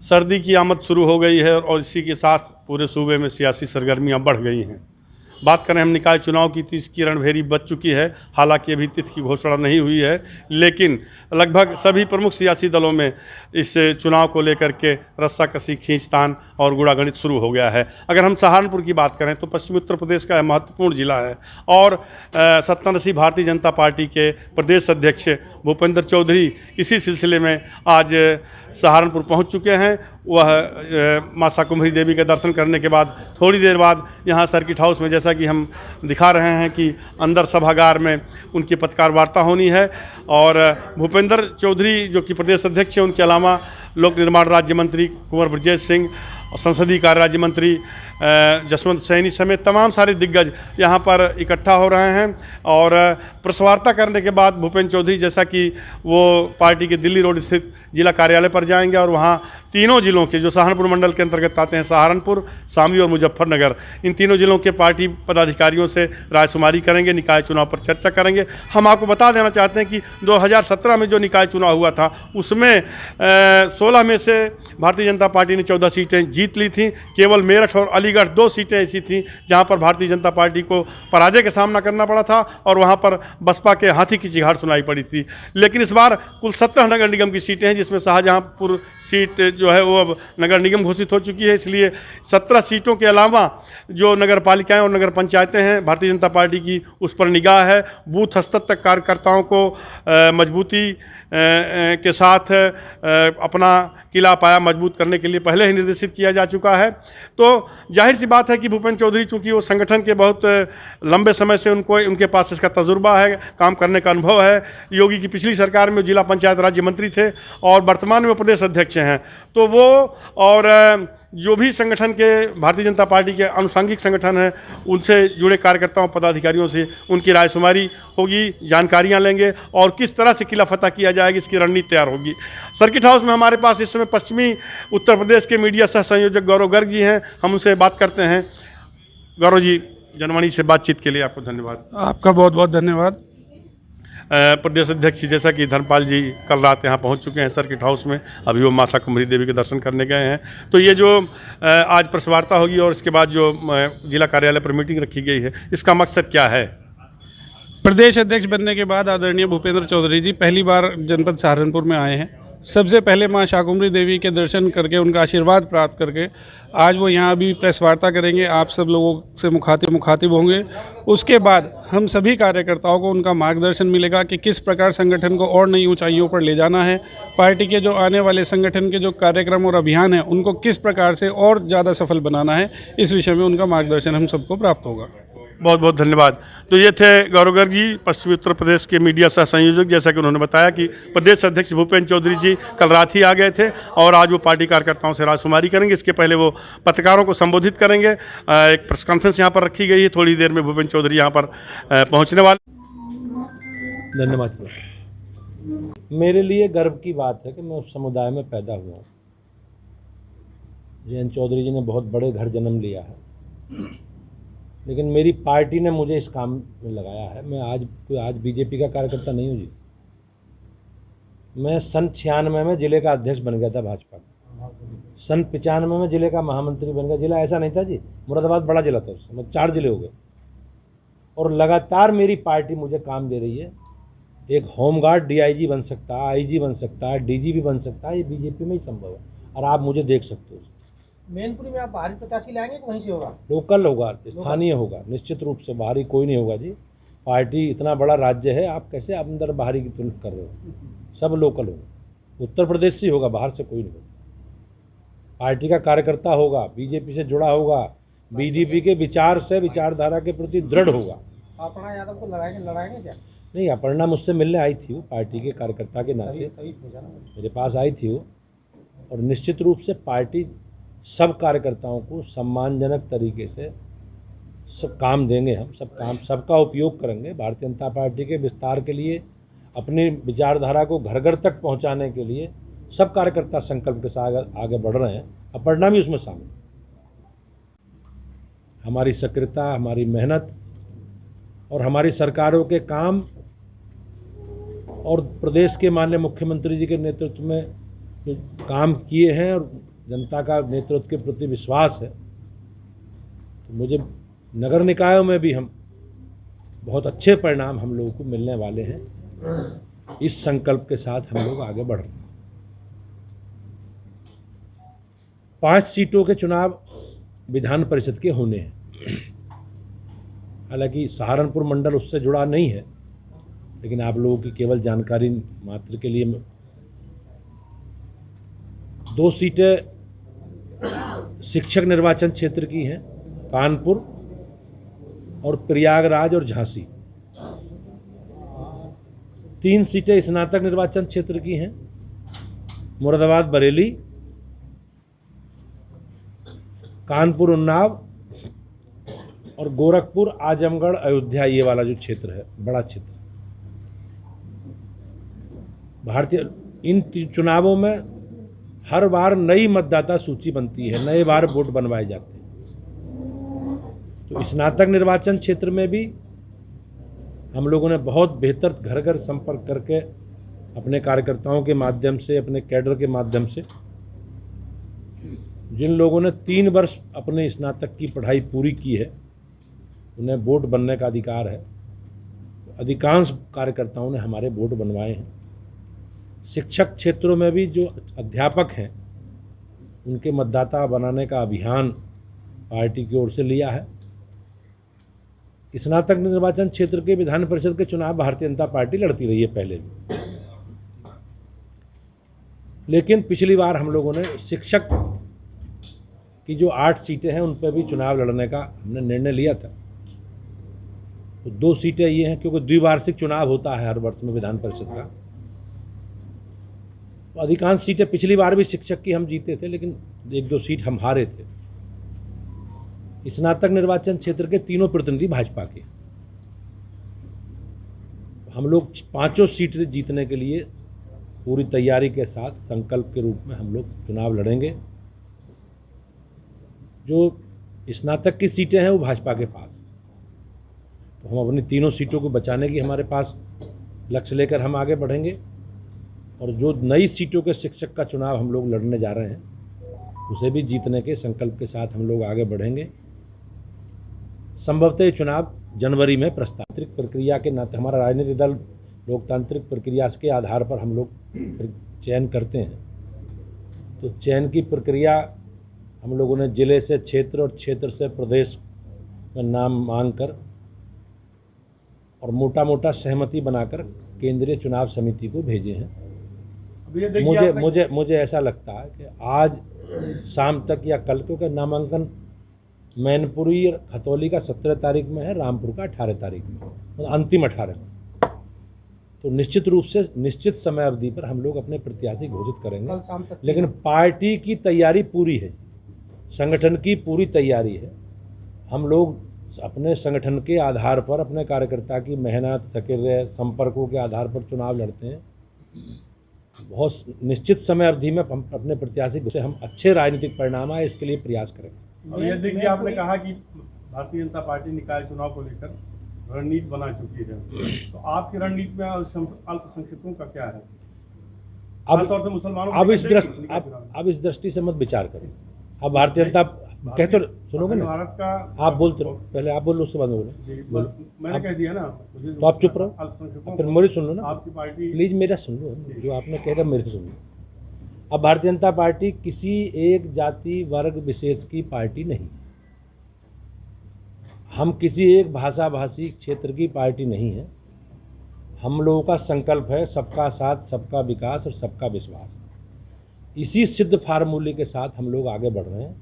सर्दी की आमद शुरू हो गई है और इसी के साथ पूरे सूबे में सियासी सरगर्मियां बढ़ गई हैं। बात करें हम निकाय चुनाव की तो इसकी रणभेरी बज चुकी है। हालांकि अभी तिथि की घोषणा नहीं हुई है, लेकिन लगभग सभी प्रमुख सियासी दलों में इस चुनाव को लेकर के रस्साकसी, खींचतान और गुड़ागणित शुरू हो गया है। अगर हम सहारनपुर की बात करें तो पश्चिमी उत्तर प्रदेश का यह महत्वपूर्ण जिला है और सत्तारूढ़ भारतीय जनता पार्टी के प्रदेश अध्यक्ष भूपेंद्र चौधरी इसी सिलसिले में आज सहारनपुर पहुंच चुके हैं। वह मां शाकुंभरी देवी के दर्शन करने के बाद थोड़ी देर बाद यहाँ सर्किट हाउस में, जैसा कि हम दिखा रहे हैं कि अंदर सभागार में उनकी पत्रकार वार्ता होनी है। और भूपेंद्र चौधरी जो कि प्रदेश अध्यक्ष हैं, उनके अलावा लोक निर्माण राज्य मंत्री कुंवर ब्रजेश सिंह और संसदीय कार्य राज्य मंत्री जसवंत सैनी समेत तमाम सारे दिग्गज यहाँ पर इकट्ठा हो रहे हैं। और प्रेस वार्ता करने के बाद भूपेंद्र चौधरी जैसा कि वो पार्टी के दिल्ली रोड स्थित जिला कार्यालय पर जाएंगे और वहाँ तीनों जिलों के जो सहारनपुर मंडल के अंतर्गत आते हैं, सहारनपुर, शामली और मुजफ्फरनगर, इन तीनों जिलों के पार्टी पदाधिकारियों से रायशुमारी करेंगे, निकाय चुनाव पर चर्चा करेंगे। हम आपको बता देना चाहते हैं कि 2017 में जो निकाय चुनाव हुआ था उसमें 16 में से भारतीय जनता पार्टी ने 14 सीटें जीत ली थी। केवल मेरठ और अलीगढ़ 2 सीटें ऐसी थीं जहां पर भारतीय जनता पार्टी को पराजय का सामना करना पड़ा था और वहां पर बसपा के हाथी की चिघाड़ सुनाई पड़ी थी। लेकिन इस बार कुल 17 नगर निगम की सीटें हैं, जिसमें शाहजहांपुर सीट जो है वो अब नगर निगम घोषित हो चुकी है। इसलिए 17 सीटों के अलावा जो नगर पालिकाएँ और नगर पंचायतें हैं, भारतीय जनता पार्टी की उस पर निगाह है। बूथ स्तर तक कार्यकर्ताओं को मजबूती के साथ अपना किला पाया मजबूत करने के लिए पहले ही निर्देशित किया जा चुका है। तो जाहिर सी बात है कि भूपेंद्र चौधरी चूँकि वो संगठन के बहुत लंबे समय से उनके पास इसका तजुर्बा है, काम करने का अनुभव है। योगी की पिछली सरकार में जिला पंचायत राज्य मंत्री थे और वर्तमान में प्रदेश अध्यक्ष हैं। तो वो और जो भी संगठन के भारतीय जनता पार्टी के आनुषंगिक संगठन हैं, उनसे जुड़े कार्यकर्ताओं पदाधिकारियों से उनकी रायशुमारी होगी, जानकारियां लेंगे और किस तरह से किला फतह किया जाएगा इसकी रणनीति तैयार होगी। सर्किट हाउस में हमारे पास इस समय पश्चिमी उत्तर प्रदेश के मीडिया सह संयोजक गौरव गर्ग जी हैं। हम उनसे बात करते हैं। गौरव जी, जनवाणी से बातचीत के लिए आपको धन्यवाद। आपका बहुत बहुत धन्यवाद। प्रदेश अध्यक्ष जैसा कि धर्मपाल जी कल रात यहाँ पहुँच चुके हैं सर्किट हाउस में, अभी वो मां शाकुंभरी देवी के दर्शन करने गए हैं। तो ये जो आज प्रेस वार्ता होगी और इसके बाद जो जिला कार्यालय पर मीटिंग रखी गई है, इसका मकसद क्या है? प्रदेश अध्यक्ष बनने के बाद आदरणीय भूपेंद्र चौधरी जी पहली बार जनपद सहारनपुर में आए हैं। सबसे पहले मां शाकुंभरी देवी के दर्शन करके उनका आशीर्वाद प्राप्त करके आज वो यहाँ अभी प्रेस वार्ता करेंगे, आप सब लोगों से मुखातिब होंगे। उसके बाद हम सभी कार्यकर्ताओं को उनका मार्गदर्शन मिलेगा कि किस प्रकार संगठन को और नई ऊंचाइयों पर ले जाना है। पार्टी के जो आने वाले संगठन के जो कार्यक्रम और अभियान हैं उनको किस प्रकार से और ज़्यादा सफल बनाना है, इस विषय में उनका मार्गदर्शन हम सबको प्राप्त होगा। बहुत बहुत धन्यवाद। तो ये थे गौरव गर्ग जी, पश्चिमी उत्तर प्रदेश के मीडिया सह संयोजक। जैसा कि उन्होंने बताया कि प्रदेश अध्यक्ष भूपेंद्र चौधरी जी कल रात ही आ गए थे और आज वो पार्टी कार्यकर्ताओं से रायशुमारी करेंगे। इसके पहले वो पत्रकारों को संबोधित करेंगे। एक प्रेस कॉन्फ्रेंस यहाँ पर रखी गई है, थोड़ी देर में भूपेंद्र चौधरी यहाँ पर पहुँचने वाले। धन्यवाद। मेरे लिए गर्व की बात है कि मैं उस समुदाय में पैदा हुआ हूँ। जयंत चौधरी जी ने बहुत बड़े घर जन्म लिया है, लेकिन मेरी पार्टी ने मुझे इस काम में लगाया है। मैं आज बीजेपी का कार्यकर्ता नहीं हूँ जी। मैं सन 96 में जिले का अध्यक्ष बन गया था भाजपा का। सन 95 में जिले का महामंत्री बन गया। जिला ऐसा नहीं था जी, मुरादाबाद बड़ा जिला था उस समय, 4 जिले हो गए। और लगातार मेरी पार्टी मुझे काम दे रही है। एक होमगार्ड डीआईजी बन सकता है, आईजी बन सकता है, डीजी भी बन सकता है। ये बीजेपी में ही संभव है और आप मुझे देख सकते हो। मैनपुरी में आप बाहरी प्रत्याशी लाएंगे कि वहीं से होगा? लोकल होगा, स्थानीय होगा, निश्चित रूप से। बाहरी कोई नहीं होगा जी। पार्टी इतना बड़ा राज्य है, आप कैसे अंदर बाहरी की तुलना कर रहे हो? सब लोकल होगा। उत्तर प्रदेश से होगा, बाहर से कोई नहीं होगा। पार्टी का कार्यकर्ता होगा, बीजेपी से जुड़ा होगा, बीडीपी के विचार से, विचारधारा के प्रति दृढ़ होगा। अपर्णा यादव को लड़ाएंगे क्या? नहीं, अपर्णा मुझसे मिलने आई थी, वो पार्टी के कार्यकर्ता के नाते मेरे पास आई थी वो। और निश्चित रूप से पार्टी सब कार्यकर्ताओं को सम्मानजनक तरीके से सब काम देंगे। हम सबका उपयोग करेंगे। भारतीय जनता पार्टी के विस्तार के लिए, अपनी विचारधारा को घर घर तक पहुंचाने के लिए सब कार्यकर्ता संकल्प के साथ आगे बढ़ रहे हैं। अपर्णा भी उसमें शामिल। हमारी सक्रियता, हमारी मेहनत और हमारी सरकारों के काम और प्रदेश के माननीय मुख्यमंत्री जी के नेतृत्व में जो काम किए हैं और जनता का नेतृत्व के प्रति विश्वास है, तो मुझे नगर निकायों में भी हम बहुत अच्छे परिणाम हम लोगों को मिलने वाले हैं। इस संकल्प के साथ हम लोग आगे बढ़ रहे हैं। 5 सीटों के चुनाव विधान परिषद के होने हैं। हालांकि सहारनपुर मंडल उससे जुड़ा नहीं है, लेकिन आप लोगों की केवल जानकारी मात्र के लिए 2 सीटें शिक्षक निर्वाचन क्षेत्र की हैं, कानपुर और प्रयागराज और झांसी। 3 सीटें स्नातक निर्वाचन क्षेत्र की हैं, मुरादाबाद बरेली, कानपुर उन्नाव और गोरखपुर आजमगढ़ अयोध्या, ये वाला जो क्षेत्र है, बड़ा क्षेत्र। भारतीय इन चुनावों में हर बार नई मतदाता सूची बनती है, नए बार वोट बनवाए जाते हैं। तो स्नातक निर्वाचन क्षेत्र में भी हम लोगों ने बहुत बेहतर घर घर संपर्क करके अपने कार्यकर्ताओं के माध्यम से, अपने कैडर के माध्यम से, जिन लोगों ने 3 वर्ष अपने स्नातक की पढ़ाई पूरी की है, उन्हें वोट बनने का अधिकार है। अधिकांश कार्यकर्ताओं ने हमारे वोट बनवाए हैं। शिक्षक क्षेत्रों में भी जो अध्यापक हैं, उनके मतदाता बनाने का अभियान पार्टी की ओर से लिया है। स्नातक निर्वाचन क्षेत्र के विधान परिषद के चुनाव भारतीय जनता पार्टी लड़ती रही है पहले भी, लेकिन पिछली बार हम लोगों ने शिक्षक की जो 8 सीटें हैं, उन पर भी चुनाव लड़ने का हमने निर्णय लिया था। तो 2 सीटें ये हैं, क्योंकि द्विवार्षिक चुनाव होता है हर वर्ष में विधान परिषद का। तो अधिकांश सीटें पिछली बार भी शिक्षक की हम जीते थे, लेकिन 1-2 सीट हम हारे थे। स्नातक निर्वाचन क्षेत्र के 3 प्रतिनिधि भाजपा के। हम लोग 5 सीट जीतने के लिए पूरी तैयारी के साथ संकल्प के रूप में हम लोग चुनाव लड़ेंगे। जो स्नातक की सीटें हैं वो भाजपा के पास, तो हम अपनी 3 सीटों को बचाने की हमारे पास लक्ष्य लेकर हम आगे बढ़ेंगे। और जो नई सीटों के शिक्षक का चुनाव हम लोग लड़ने जा रहे हैं, उसे भी जीतने के संकल्प के साथ हम लोग आगे बढ़ेंगे। संभवतः ये चुनाव जनवरी में प्रस्तावित प्रक्रिया के नाते, हमारा राजनीतिक दल लोकतांत्रिक प्रक्रिया के आधार पर हम लोग चयन करते हैं। तो चयन की प्रक्रिया हम लोगों ने जिले से क्षेत्र और क्षेत्र से प्रदेश में नाम मांग कर और मोटा मोटा सहमति बनाकर केंद्रीय चुनाव समिति को भेजे हैं। मुझे ऐसा लगता है कि आज शाम तक या कल, क्योंकि नामांकन मैनपुरी और खतौली का 17 तारीख में है, रामपुर का 18 तारीख में, मतलब अंतिम 18 में। तो निश्चित रूप से निश्चित समय अवधि पर हम लोग अपने प्रत्याशी घोषित करेंगे। लेकिन पार्टी की तैयारी पूरी है, संगठन की पूरी तैयारी है। हम लोग अपने संगठन के आधार पर, अपने कार्यकर्ता की मेहनत, सक्रिय संपर्कों के आधार पर चुनाव लड़ते हैं। बहुत निश्चित समय अवधि में हम अपने प्रत्याशी से हम अच्छे राजनीतिक परिणाम आए, इसके लिए प्रयास करेंगे। अब ये देखिए, आपने कहा कि भारतीय जनता पार्टी निकाय चुनाव को लेकर रणनीति बना चुकी है, तो आपकी रणनीति में अल्पसंख्यकों का क्या है? खासतौर से मुसलमानों अब इस दृष्टि से मत विचार करें। अब भारतीय जनता कहते, सुनोगे ना, भारत का आप बोलते रहो, पहले आप बोलो, उसके बाद बोलो। मैंने कह दिया ना, तो आप चुप रहो, फिर मेरी सुन लो ना, आपकी पार्टी प्लीज मेरा सुन लो, जो आपने कहा था मेरे सुन लो। अब भारतीय जनता पार्टी किसी एक जाति वर्ग विशेष की पार्टी नहीं, हम किसी एक भाषा भाषी क्षेत्र की पार्टी नहीं है। हम लोगों का संकल्प है सबका साथ, सबका विकास और सबका विश्वास। इसी सिद्ध फार्मूले के साथ हम लोग आगे बढ़ रहे हैं।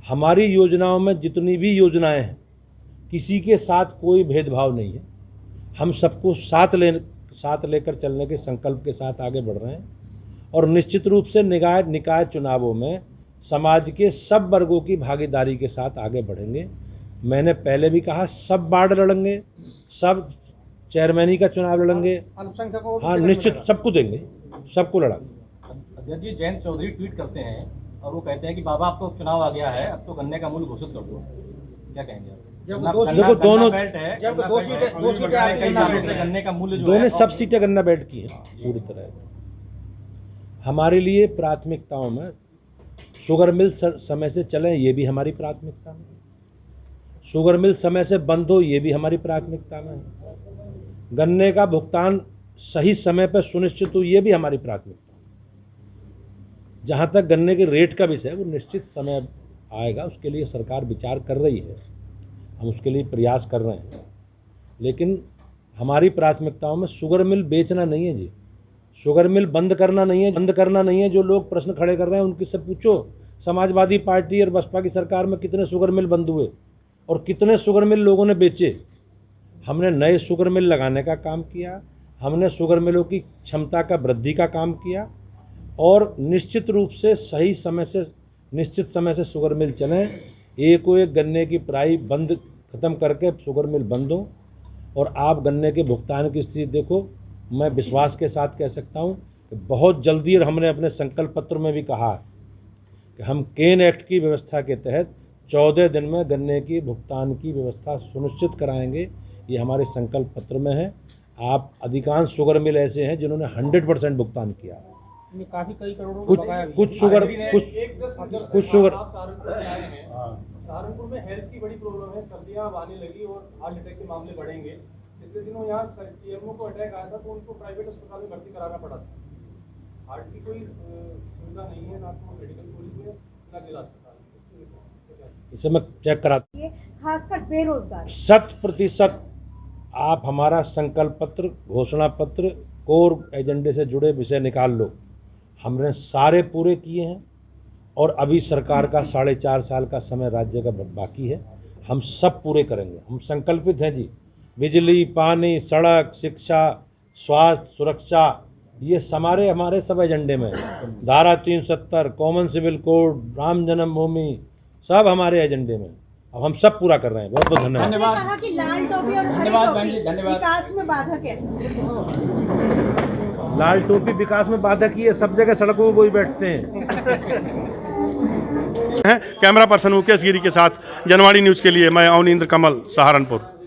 हमारी योजनाओं में जितनी भी योजनाएं हैं, किसी के साथ कोई भेदभाव नहीं है। हम सबको साथ लेकर चलने के संकल्प के साथ आगे बढ़ रहे हैं। और निश्चित रूप से निकाय चुनावों में समाज के सब वर्गों की भागीदारी के साथ आगे बढ़ेंगे। मैंने पहले भी कहा, सब वार्ड लड़ेंगे, सब चेयरमैनी का चुनाव लड़ेंगे। हाँ, निश्चित सबको देंगे, सबको लड़ाएंगे। अध्यक्ष जी, जयंत चौधरी ट्वीट करते हैं और वो कहते हैं कि बाबा अब तो चुनाव आ गया है, अब तो गन्ने का मूल्य घोषित कर दो, क्या कहेंगे आप? जब दो गन्ना- देखो, गन्ना दोनों- बेल्ट है, जब गन्ना दो बेल्ट सीटें- है, दो सीटें गन्ना आपके कई गन्ना सालों बेल्ट से है। गन्ने का मूल्य जो दोनों है सब सीटें गन्ना बेल्ट की हैं पूरी तरह। हमारे लिए प्राथमिकताओं में शुगर मिल समय से चलें, ये भी हमारी प्राथमिकता में है। शुगर मिल समय से बंद हो, ये भी हमारी प्राथमिकता में है। गन्ने का भुगतान सही समय पर सुनिश्चित हो, ये भी हमारी प्राथमिकता है। जहाँ तक गन्ने के रेट का विषय है, वो निश्चित समय आएगा, उसके लिए सरकार विचार कर रही है, हम उसके लिए प्रयास कर रहे हैं। लेकिन हमारी प्राथमिकताओं में शुगर मिल बेचना नहीं है जी, शुगर मिल बंद करना नहीं है। जो लोग प्रश्न खड़े कर रहे हैं उनकी से पूछो, समाजवादी पार्टी और बसपा की सरकार में कितने शुगर मिल बंद हुए और कितने शुगर मिल लोगों ने बेचे। हमने नए शुगर मिल लगाने का काम किया, हमने शुगर मिलों की क्षमता का वृद्धि का काम किया और निश्चित रूप से सही समय से निश्चित समय से शुगर मिल चलें। एक गन्ने की प्राई बंद ख़त्म करके शुगर मिल बंद हो और आप गन्ने के भुगतान की स्थिति देखो। मैं विश्वास के साथ कह सकता हूं कि बहुत जल्दी, और हमने अपने संकल्प पत्र में भी कहा कि हम केन एक्ट की व्यवस्था के तहत 14 दिन में गन्ने की भुगतान की व्यवस्था सुनिश्चित कराएंगे। ये हमारे संकल्प पत्र में है। आप अधिकांश शुगर मिल ऐसे हैं जिन्होंने 100% भुगतान किया। ये काफी कई करोड़ों का कुछ बकाया भी है। कुछ शुगर सहारनपुर में हेल्थ की बड़ी प्रॉब्लम है, सर्दियां अब आने लगी और हार्ट अटैक के मामले बढ़ेंगे। पिछले दिनों यहाँ सीएमओ को अटैक आया था तो उनको प्राइवेट अस्पताल में भर्ती कराना पड़ा था। हार्ट की कोई सुविधा नहीं है, ना तो मेडिकल कॉलेज में ना जिला अस्पताल। इसे मैं चेक कराता हूं। खासकर बेरोजगार 100% आप हमारा संकल्प पत्र, घोषणा पत्र, कोर एजेंडे से जुड़े विषय निकाल लो, हमने सारे पूरे किए हैं और अभी सरकार का 4.5 साल का समय राज्य का बाकी है। हम सब पूरे करेंगे, हम संकल्पित हैं जी। बिजली, पानी, सड़क, शिक्षा, स्वास्थ्य, सुरक्षा, ये हमारे सब एजेंडे में है। धारा 370, कॉमन सिविल कोड, राम जन्मभूमि, सब हमारे एजेंडे में। अब हम सब पूरा कर रहे हैं। बहुत बहुत धन्यवाद। आपने कहा कि लाल टोपी और हरी टोपी विकास में बाधक है। लाल टोपी विकास में बाधक ही है, सब जगह सड़कों में वही बैठते हैं। कैमरा पर्सन मुकेश गिरी के साथ जनवाणी न्यूज़ के लिए मैं अवनींद्र कमल, सहारनपुर।